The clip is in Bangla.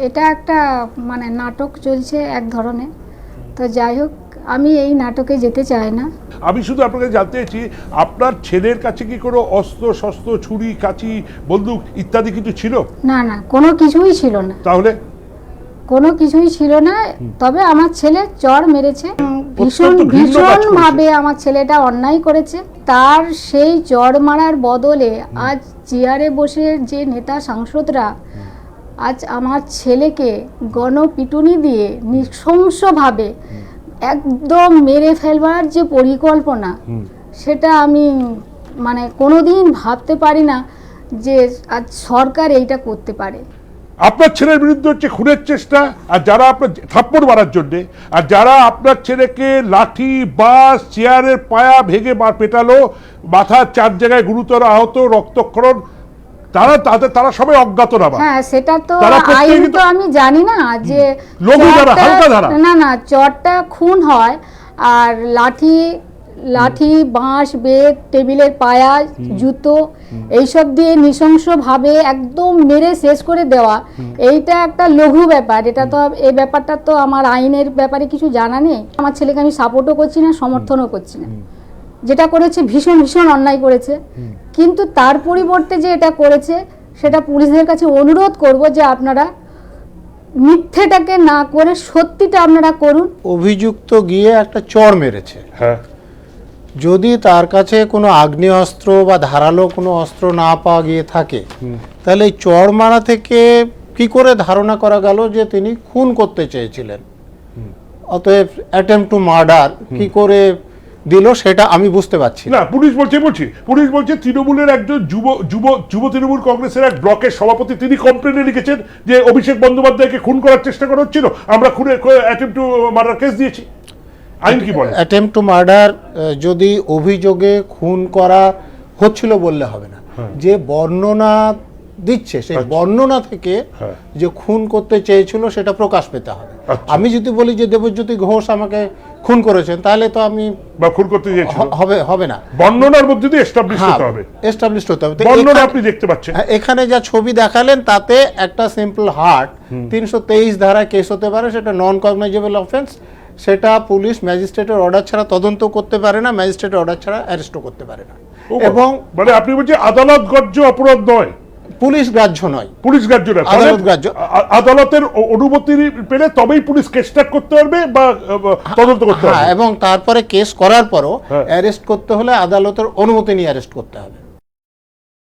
এটা একটা মানে নাটক চলছে এক ধরনের। তো যাই হোক, আমি এই নাটকে যেতে চাই না। আমি শুধু আপনাকে জানতে চাইছি, আপনার ছেলের কাছে কি কোনো অস্ত্র শস্ত্র, ছুরি, কাঁচি, বন্দুক ইত্যাদি কিছু ছিল? না না, কোনো কিছুই ছিল না। তাহলে কোনো কিছুই ছিল না। তবে আমার ছেলে চড় মেরেছে, ভীষণ ঘৃণ্য কাজ করেছে। ভাবে আমার ছেলেটা অন্যায় করেছে। তার সেই চড় মারার বদলে আজ চেয়ারে বসে যে নেতা সাংসদরা আজ আমার ছেলেকে গণপিটুনি দিয়ে নৃশংসভাবে একদম মেরে ফেলবার যে পরিকল্পনা, সেটা আমি মানে কোনোদিন ভাবতে পারি না যে আজ সরকার এইটা করতে পারে। আপনার ছেলের বিরুদ্ধে হচ্ছে খুনের চেষ্টা, আর যারা আপনার থাপ্পড় মারার জন্যে, আর যারা আপনার ছেলেকে লাঠি, বাস, চেয়ারের পায়া ভেঙে পেটালো, মাথার 4 জায়গায় গুরুতর আহত, রক্তক্ষরণ, তারা সবাই অজ্ঞাতনামা। হ্যাঁ, সেটা তো তারা প্রত্যেকে আইন তো কিন্তু- আমি জানি না যে লঘু ধারা, হালকা ধারা। না না, চটটা খুন হয়, আর লাঠি, বাঁশ, বেত, টেবিলের পায়া, জুতো এইসব দিয়ে নৃশংসভাবে একদম মেরে শেষ করে দেওয়া, এইটা একটা লঘু ব্যাপার। এটা তো এই ব্যাপারটা তো আমার আইনের ব্যাপারে কিছু জানা নেই। আমার ছেলেকে আমি সাপোর্টও করছি না, সমর্থনও করছি না। যেটা করেছে ভীষণ ভীষণ অন্যায় করেছে, কিন্তু তার পরিবর্তে যে এটা করেছে, সেটা পুলিশদের কাছে অনুরোধ করব যে আপনারা মিথ্যেটাকে না করে সত্যিটা আপনারা করুন। অভিযুক্ত গিয়ে একটা চড় মেরেছে, হ্যাঁ, যদি তার কাছে কোনো আগ্নেয়াস্ত্র বা ধারালো কোনো অস্ত্র না পাওয়া গিয়ে থাকে, তাহলে এই চড় মারা থেকে কি করে ধারণা করা গেল যে তিনি খুন করতে চেয়েছিলেন? অতএব অ্যাটেম্পট টু মার্ডার কি করে দিল সেটা আমি বুঝতে পারছি না। না, পুলিশ বলছে তৃণমূলের একজন যুব তৃণমূল কংগ্রেসের এক ব্লকের সভাপতি, তিনি কমপ্লেনে লিখেছেন যে অভিষেক বন্দ্যোপাধ্যায়কে খুন করার চেষ্টা করা হচ্ছিল, আমরা অ্যাটেম্পট টু মার্ডার কেস দিয়েছি। আইন কি বলে? অ্যাটেম্পট টু মার্ডার যদি অভিযোগে খুন করা হচ্ছিল বললে হবে না, যে বর্ণনা দিচ্ছে সেই বর্ণনা থেকে যে খুন করতে চেয়েছিল সেটা প্রকাশ পেতে হবে। আমি যদি বলি যে দেবজ্যোতি ঘোষ আমাকে খুন করেছেন, তাহলে তো আমি বা খুন করতে চেয়েছিল হবে না। বর্ণনার মধ্যে দিয়ে এস্টাবলিশ হতে হবে। এস্টাবলিশ হতে হবে। বর্ণনা আপনি দেখতে পাচ্ছেন, এখানে যা ছবি দেখালেন তাতে একটা সিম্পল হার্ট 323 ধারায় কেস হতে পারে, সেটা নন কগনাইজেবল অফেন্স। সেটা পুলিশ ম্যাজিস্ট্রেটের অর্ডার ছাড়া তদন্ত করতে পারে না, ম্যাজিস্ট্রেটের অর্ডার ছাড়া অ্যারেস্টও করতে পারে না। এবং মানে আপনি বলছেন আদালত গ্রাহ্য অপরাধ নয়, পুলিশ গ্রাহ্য নয়, পুলিশ গ্রাহ্য নয়, আদালত গ্রাহ্য। আদালতের অনুমতি পেলে তবেই পুলিশ কেস স্টার্ট করতে পারবে বা তদন্ত করতে পারবে। এবং তারপরে কেস করার পরও অ্যারেস্ট করতে হলে আদালতের অনুমতি নিয়ে অ্যারেস্ট করতে হবে।